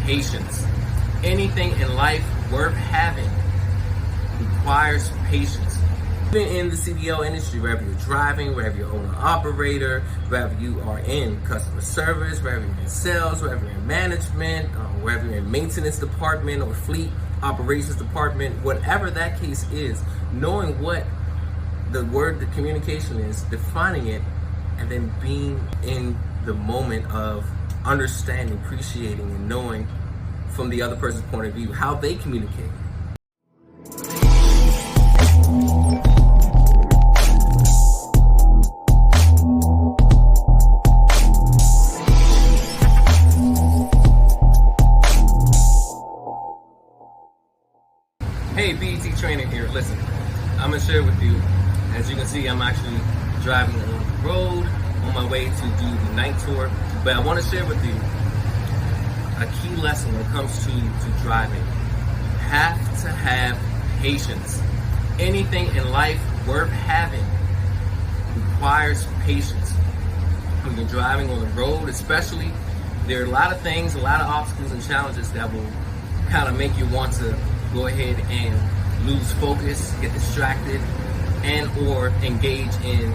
patience. Anything in life worth having requires patience. Even in the CDL industry, wherever you're driving, wherever you're owner operator, wherever you are in customer service, wherever you're in sales, wherever you're in management, wherever you're in maintenance department or fleet operations department, whatever that case is, knowing what the word, the communication is, defining it, and then being in the moment of understanding, appreciating, and knowing from the other person's point of view how they communicate. Hey, BET Trainer here. Listen, I'm going to share with you. As you can see, I'm actually driving on the road on my way to do the night tour. But I want to share with you a key lesson when it comes to driving. You have to have patience. Anything in life worth having requires patience. When you're driving on the road, especially, there are a lot of things, a lot of obstacles and challenges that will kind of make you want to go ahead and lose focus, get distracted, and or engage in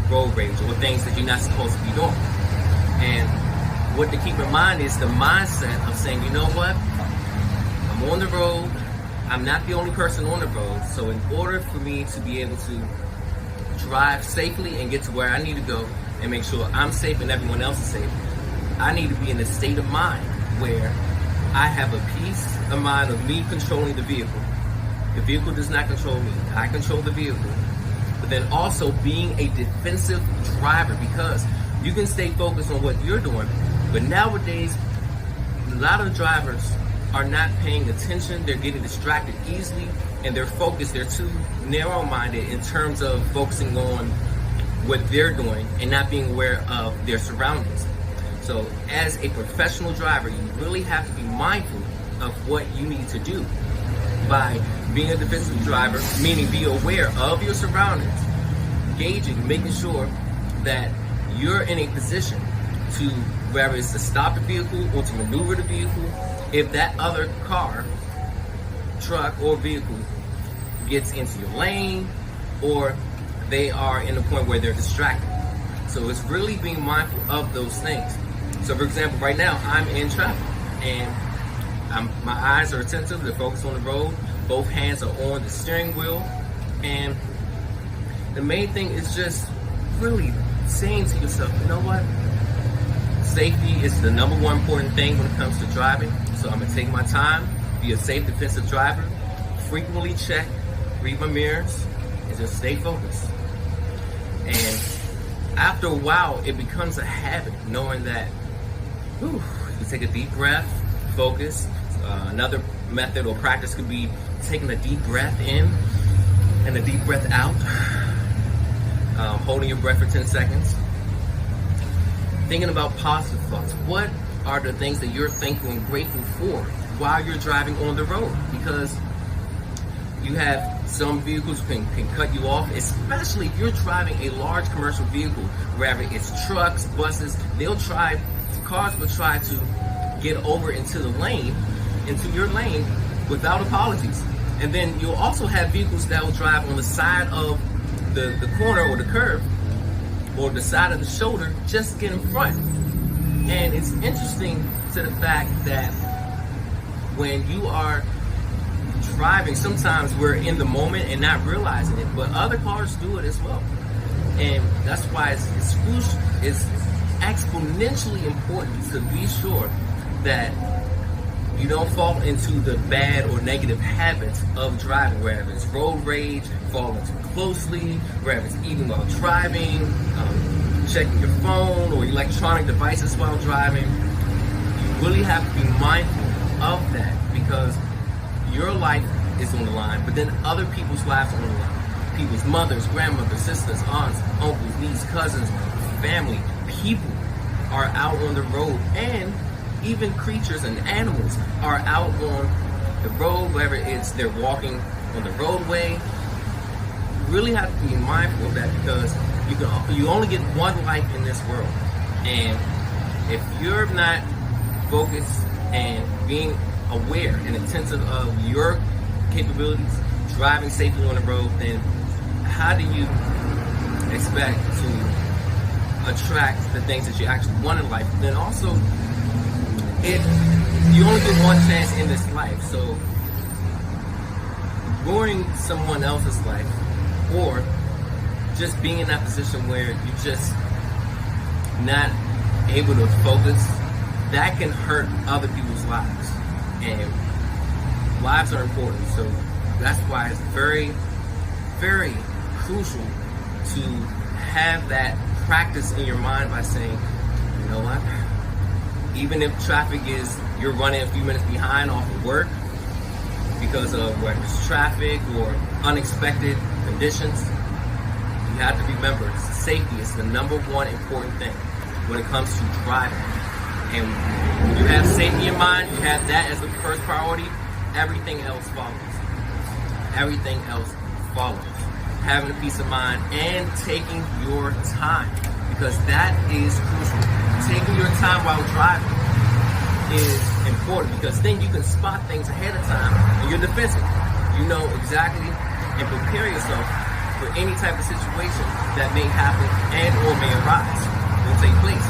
road rage or things that you're not supposed to be doing. And what to keep in mind is the mindset of saying, you know what, I'm on the road, I'm not the only person on the road, so in order for me to be able to drive safely and get to where I need to go and make sure I'm safe and everyone else is safe, I need to be in a state of mind where I have a peace of mind of me controlling the vehicle. The vehicle does not control me. I control the vehicle. But then also being a defensive driver, because you can stay focused on what you're doing, but nowadays, a lot of drivers are not paying attention. They're getting distracted easily, and they're focused. They're too narrow-minded in terms of focusing on what they're doing and not being aware of their surroundings. So as a professional driver, you really have to be mindful of what you need to do by being a defensive driver, meaning be aware of your surroundings, gauging, making sure that you're in a position to, whether it's to stop the vehicle or to maneuver the vehicle, if that other car, truck, or vehicle gets into your lane or they are in a point where they're distracted. So it's really being mindful of those things. So for example, right now I'm in traffic and my eyes are attentive, they're focused on the road, both hands are on the steering wheel, and the main thing is just really saying to yourself, you know what? Safety is the number one important thing when it comes to driving, so I'm gonna take my time, be a safe defensive driver, frequently check, read my mirrors, and just stay focused. And after a while, it becomes a habit, knowing that you take a deep breath, focus. Another method or practice could be taking a deep breath in and a deep breath out, holding your breath for 10 seconds. Thinking about positive thoughts. What are the things that you're thankful and grateful for while you're driving on the road? Because you have some vehicles can cut you off, especially if you're driving a large commercial vehicle, whether it's trucks, buses, cars will try to get over into your lane without apologies. And then you'll also have vehicles that will drive on the side of the corner or the curb or the side of the shoulder just to get in front. And it's interesting to the fact that when you are driving, sometimes we're in the moment and not realizing it, but other cars do it as well. And that's why it's exponentially important to be sure that you don't fall into the bad or negative habits of driving, whether it's road rage, following too closely, whether it's eating while driving, checking your phone or electronic devices while driving. You really have to be mindful of that, because your life is on the line, but then other people's lives are on the line. People's mothers, grandmothers, sisters, aunts, uncles, nieces, cousins, family, people are out on the road, and even creatures and animals are out on the road, whether it's they're walking on the roadway. You really have to be mindful of that, because you only get one life in this world. And if you're not focused and being aware and attentive of your capabilities, driving safely on the road, then how do you expect to attract the things that you actually want in life? Then also, if you only get one chance in this life, so ruining someone else's life, or just being in that position where you're just not able to focus, that can hurt other people's lives. And lives are important, so that's why it's very, very crucial to have that practice in your mind by saying, you know what, even if traffic is, you're running a few minutes behind off of work because of whether it's traffic or unexpected conditions, you have to remember safety is the number one important thing when it comes to driving. And when you have safety in mind, you have that as the first priority, everything else follows. Everything else follows. Having a peace of mind and taking your time, because that is crucial. Taking your time while driving is important, because then you can spot things ahead of time and you're defensive. You know exactly and prepare yourself for any type of situation that may happen and or may arise, will take place.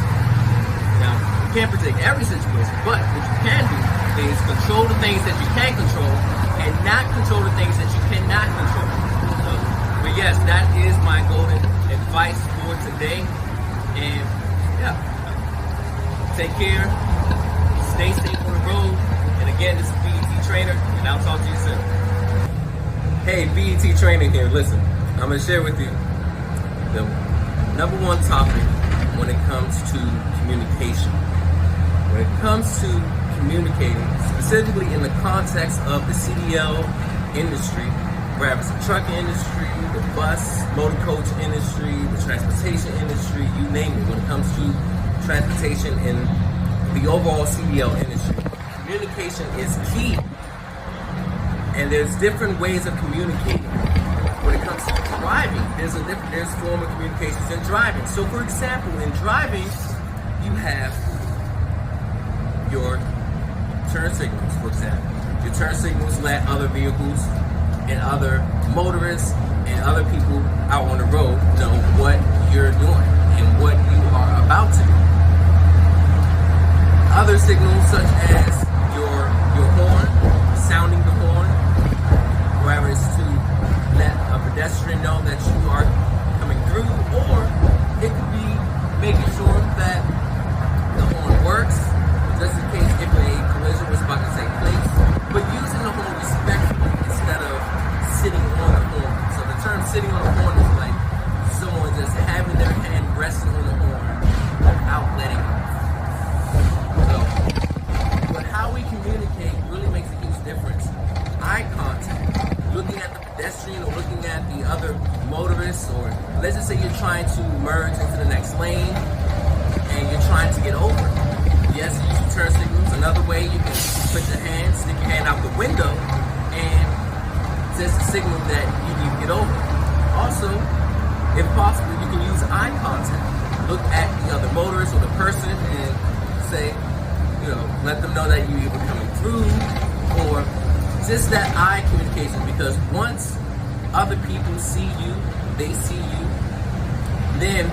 Now, you can't predict every situation, but what you can do is control the things that you can control and not control the things that you cannot control. But yes, that is my golden advice for today. And yeah, take care, stay safe on the road. And again, this is BET Trainer, and I'll talk to you soon. Hey, BET Trainer here. Listen, I'm going to share with you the number one topic when it comes to communication. When it comes to communicating, specifically in the context of the CDL industry, whether it's the trucking industry, the bus, motor coach industry, the transportation industry, you name it, when it comes to transportation in the overall CDL industry, communication is key. And there's different ways of communicating. When it comes to driving, there's form of communications in driving. So for example, in driving, you have your turn signals, for example. Your turn signals let other vehicles and other motorists and other people out on the road know what you're doing and what you are about to do. Other signals such as your horn, sounding the horn, whether it's to let a pedestrian know that you are coming through, or it could be making sure that the horn works, just in case if a collision was about to take place, but using the horn respectfully instead of sitting on the horn. So the term sitting on the horn is like someone just having their hand resting on the horn without letting it. So, but how we communicate really makes a huge difference. Eye contact, looking at the pedestrian or looking at the other motorists, or let's just say you're trying to merge into the next lane and you're trying to get over. Yes, you use your turn signals. Another way, you can put your hand, stick your hand out the window, and just a signal that you need to get over. Also, if possible, you can use eye contact. Look at the other motorist or the person and say, let them know that you're either coming through, or just that eye communication. Because once other people see you, they see you, then,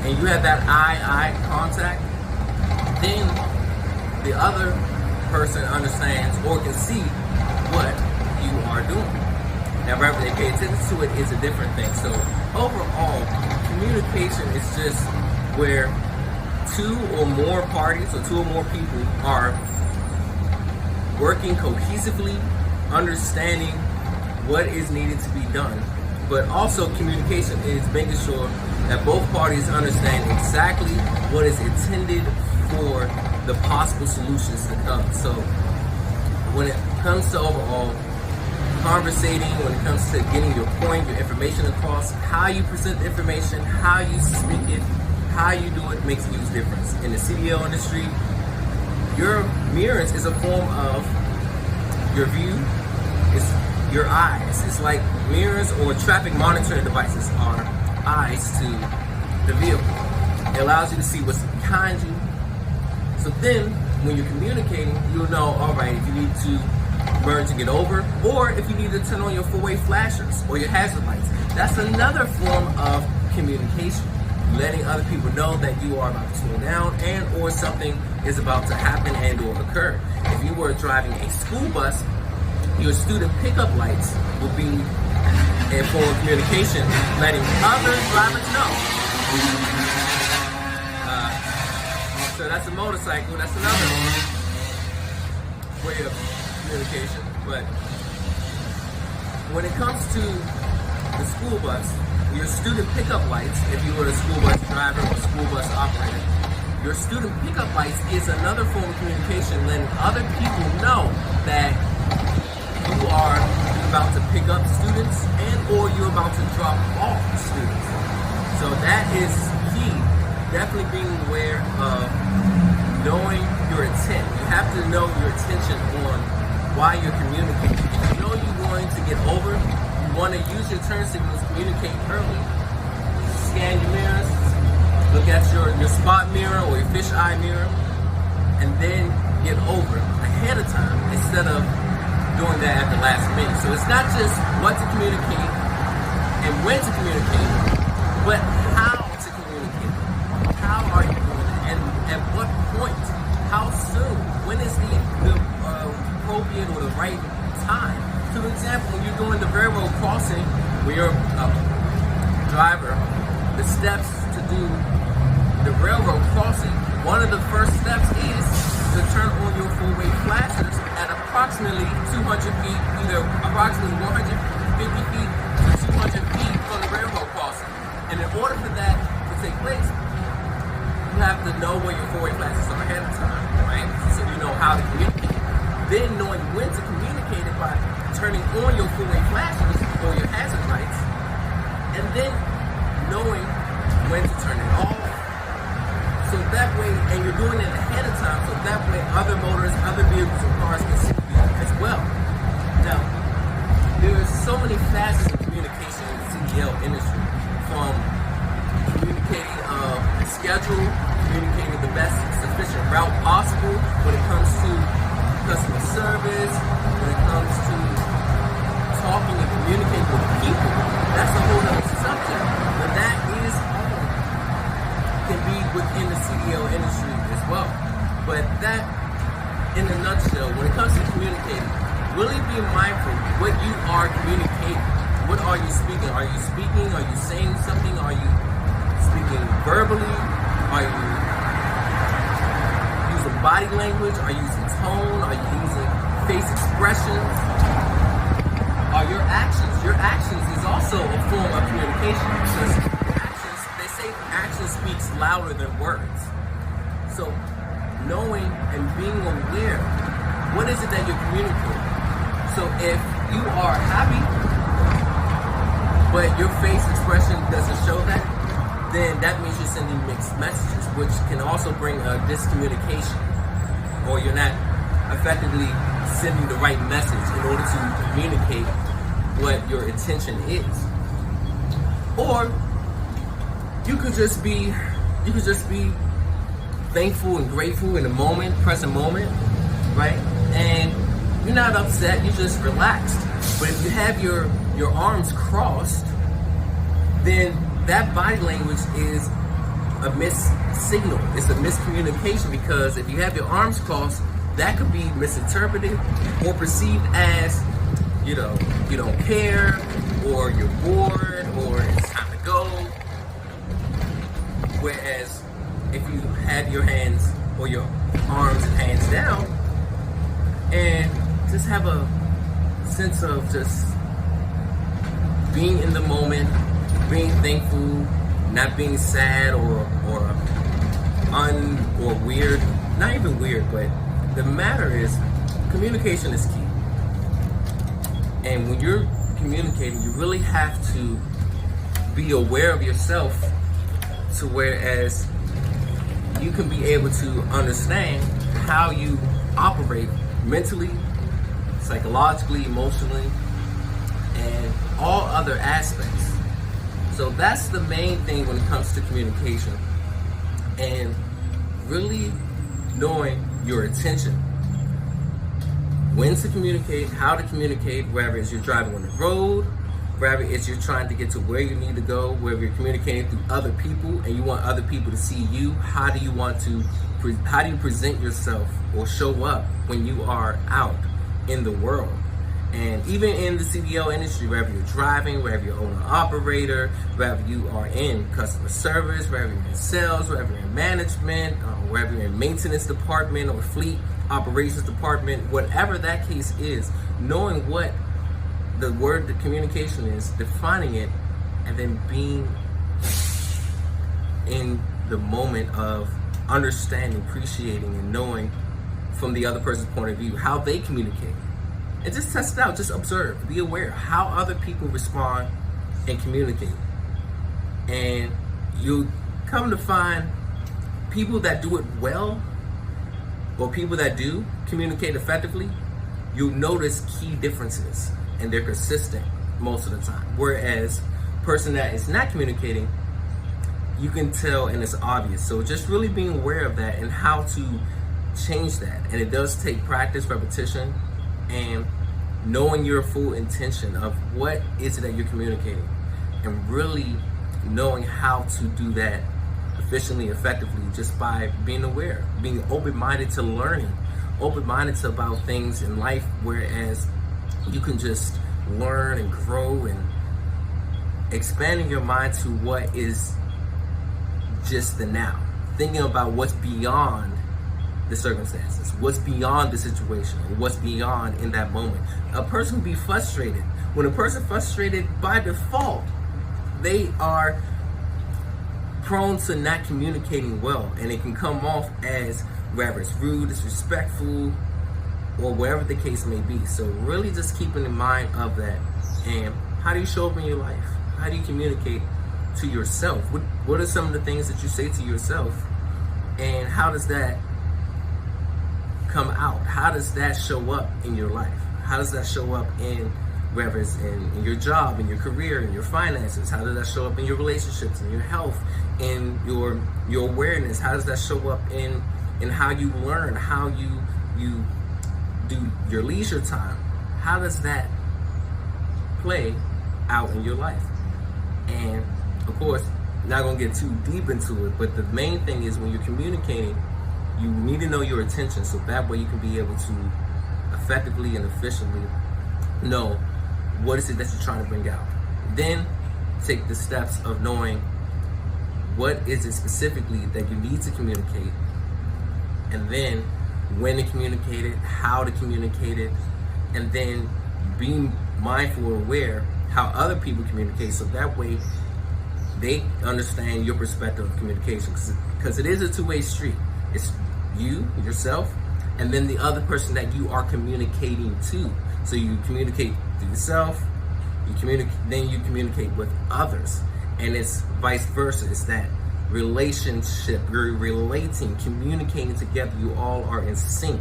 and you have that eye contact, then the other person understands or can see what you are doing. Now, whether they pay attention to it is a different thing. So overall, communication is just where two or more parties or two or more people are working cohesively, understanding what is needed to be done. But also communication is making sure that both parties understand exactly what is intended for the possible solutions to come. So when it comes to overall conversating, when it comes to getting your point, your information across, how you present the information, how you speak it, how you do it makes a huge difference. In the CDL industry, your mirrors is a form of your view. It's your eyes. It's like mirrors or traffic monitoring devices are eyes to the vehicle. It allows you to see what's behind you. So then, when you're communicating, you'll know, all right, if you need to merge and get over, or if you need to turn on your four-way flashers or your hazard lights. That's another form of communication, letting other people know that you are about to slow down and or something is about to happen and or occur. If you were driving a school bus, your student pickup lights will be a form of communication, letting other drivers know. So that's a motorcycle, that's another way of communication. But when it comes to the school bus, your student pickup lights, if you were a school bus driver or school bus operator, your student pickup lights is another form of communication, letting other people know that you are about to pick up students and or you're about to drop off students. So that is key. Definitely being aware of knowing your intent. You have to know your intention on why you're communicating. If you know you're going to get over, you want to use your turn signals, communicate early. Scan your mirrors, look at your spot mirror or your fisheye mirror, and then get over ahead of time instead of doing that at the last minute. So it's not just what to communicate and when to communicate, but how to communicate. How are you doing it? And at what point? How soon? When is the appropriate or the right time? So for example, when you're doing the railroad crossing, when you're a driver, the steps to do the railroad crossing, one of the first steps is to turn on your four-way flashers at approximately 200 feet, either approximately 150 feet to 200 feet from the railroad crossing. And in order for that to take place, you have to know where your four-way flashers are ahead of time, right? So you know how to communicate. Then knowing when to communicate it by turning on your four-way flashers or your hazard lights, and then knowing when to turn it off. So that way, and you're doing it ahead of time, so that way other motorists, other vehicles and cars can see you as well. Now, there are so many facets of communication in the CDL industry, from communicating a schedule, communicating the best sufficient route possible when it comes to customer service, when it comes to talking and communicating with people. That's a whole other subject, but that is all can be within the CDL industry as well. But that, in a nutshell, when it comes to communicating, really be mindful what you are communicating. What are you speaking? Are you speaking? Are you saying something? Are you speaking verbally? Are you using body language? Are you using tone? Are you using face expressions? Are your actions? Your actions is also a form of communication, because actions, they say action speaks louder than words. So knowing and being aware, what is it that you're communicating? So if you are happy, but your face expression doesn't show that, then that means you're sending mixed messages, which can also bring a discommunication, or you're not effectively sending the right message in order to communicate what your intention is. Or you could just be thankful and grateful in the moment, present moment, right? And you're not upset, you're just relaxed. But if you have your arms crossed, then that body language is a signal. It's a miscommunication, because if you have your arms crossed, that could be misinterpreted or perceived as, you don't care, or you're bored, or it's time to go. Whereas if you have your hands or your arms and hands down and just have a sense of just being in the moment, being thankful, not being sad or weird, not even weird, but the matter is communication is key. And when you're communicating, you really have to be aware of yourself, to whereas you can be able to understand how you operate mentally, psychologically, emotionally, and all other aspects. So that's the main thing when it comes to communication. And really knowing your intention, when to communicate, how to communicate, whether it's you're driving on the road, whether it's you're trying to get to where you need to go, whether you're communicating through other people and you want other people to see you. How do you present yourself or show up when you are out in the world? And even in the CDL industry, whether you're driving, whether you're owner operator, whether you are in customer service, whether you're in sales, whether you're in management, whether you're in maintenance department or fleet operations department, whatever that case is, knowing what the word, the communication is, defining it, and then being in the moment of understanding, appreciating, and knowing from the other person's point of view how they communicate. And just test it out, just observe, be aware how other people respond and communicate. And you'll come to find people that do it well, or people that do communicate effectively, you'll notice key differences and they're consistent most of the time. Whereas person that is not communicating, you can tell and it's obvious. So just really being aware of that and how to change that. And it does take practice, repetition, and knowing your full intention of what is it that you're communicating, and really knowing how to do that efficiently, effectively, just by being aware, being open-minded to learning, open-minded to about things in life, whereas you can just learn and grow and expanding your mind to what is just the now, thinking about what's beyond the circumstances, what's beyond the situation, or what's beyond in that moment. A person will be frustrated. When a person frustrated, by default, they are prone to not communicating well, and it can come off as whether it's rude, disrespectful, or whatever the case may be. So really just keeping in mind of that. And how do you show up in your life? How do you communicate to yourself? What are some of the things that you say to yourself, and how does that come out? How does that show up in your life? How does that show up in, whether it's in your job, in your career, in your finances? How does that show up in your relationships, in your health, in your awareness? How does that show up in how you learn, how you do your leisure time? How does that play out in your life? And of course, not gonna get too deep into it, but the main thing is when you're communicating, you need to know your intention, so that way you can be able to effectively and efficiently know what is it that you're trying to bring out. Then take the steps of knowing what is it specifically that you need to communicate, and then when to communicate it, how to communicate it, and then being mindful or aware how other people communicate, so that way they understand your perspective of communication, because it is a two-way street. It's you, yourself, and then the other person that you are communicating to. So you communicate to yourself, then you communicate with others, and it's vice versa. It's that relationship, you're relating, communicating together. You all are in sync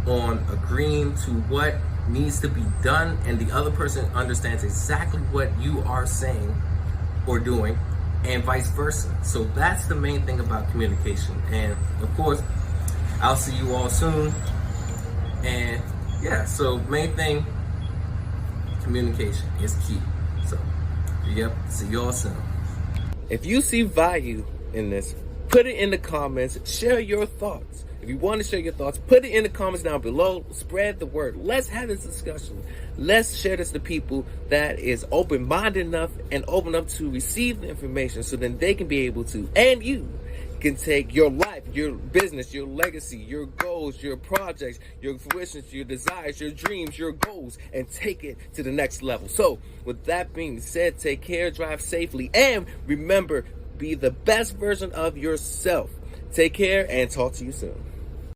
on agreeing to what needs to be done, and the other person understands exactly what you are saying or doing, and vice versa. So that's the main thing about communication. And of course, I'll see you all soon. And yeah, so main thing, communication is key. So yep, see you all soon. If you see value in this, put it in the comments, share your thoughts. If you want to share your thoughts, put it in the comments down below. Spread the word. Let's have this discussion. Let's share this to people that is open-minded enough and open up to receive the information, so then they can be able to, and you can take your life, your business, your legacy, your goals, your projects, your fruitions, your desires, your dreams, your goals, and take it to the next level. So with that being said, take care, drive safely, and remember, be the best version of yourself. Take care and talk to you soon.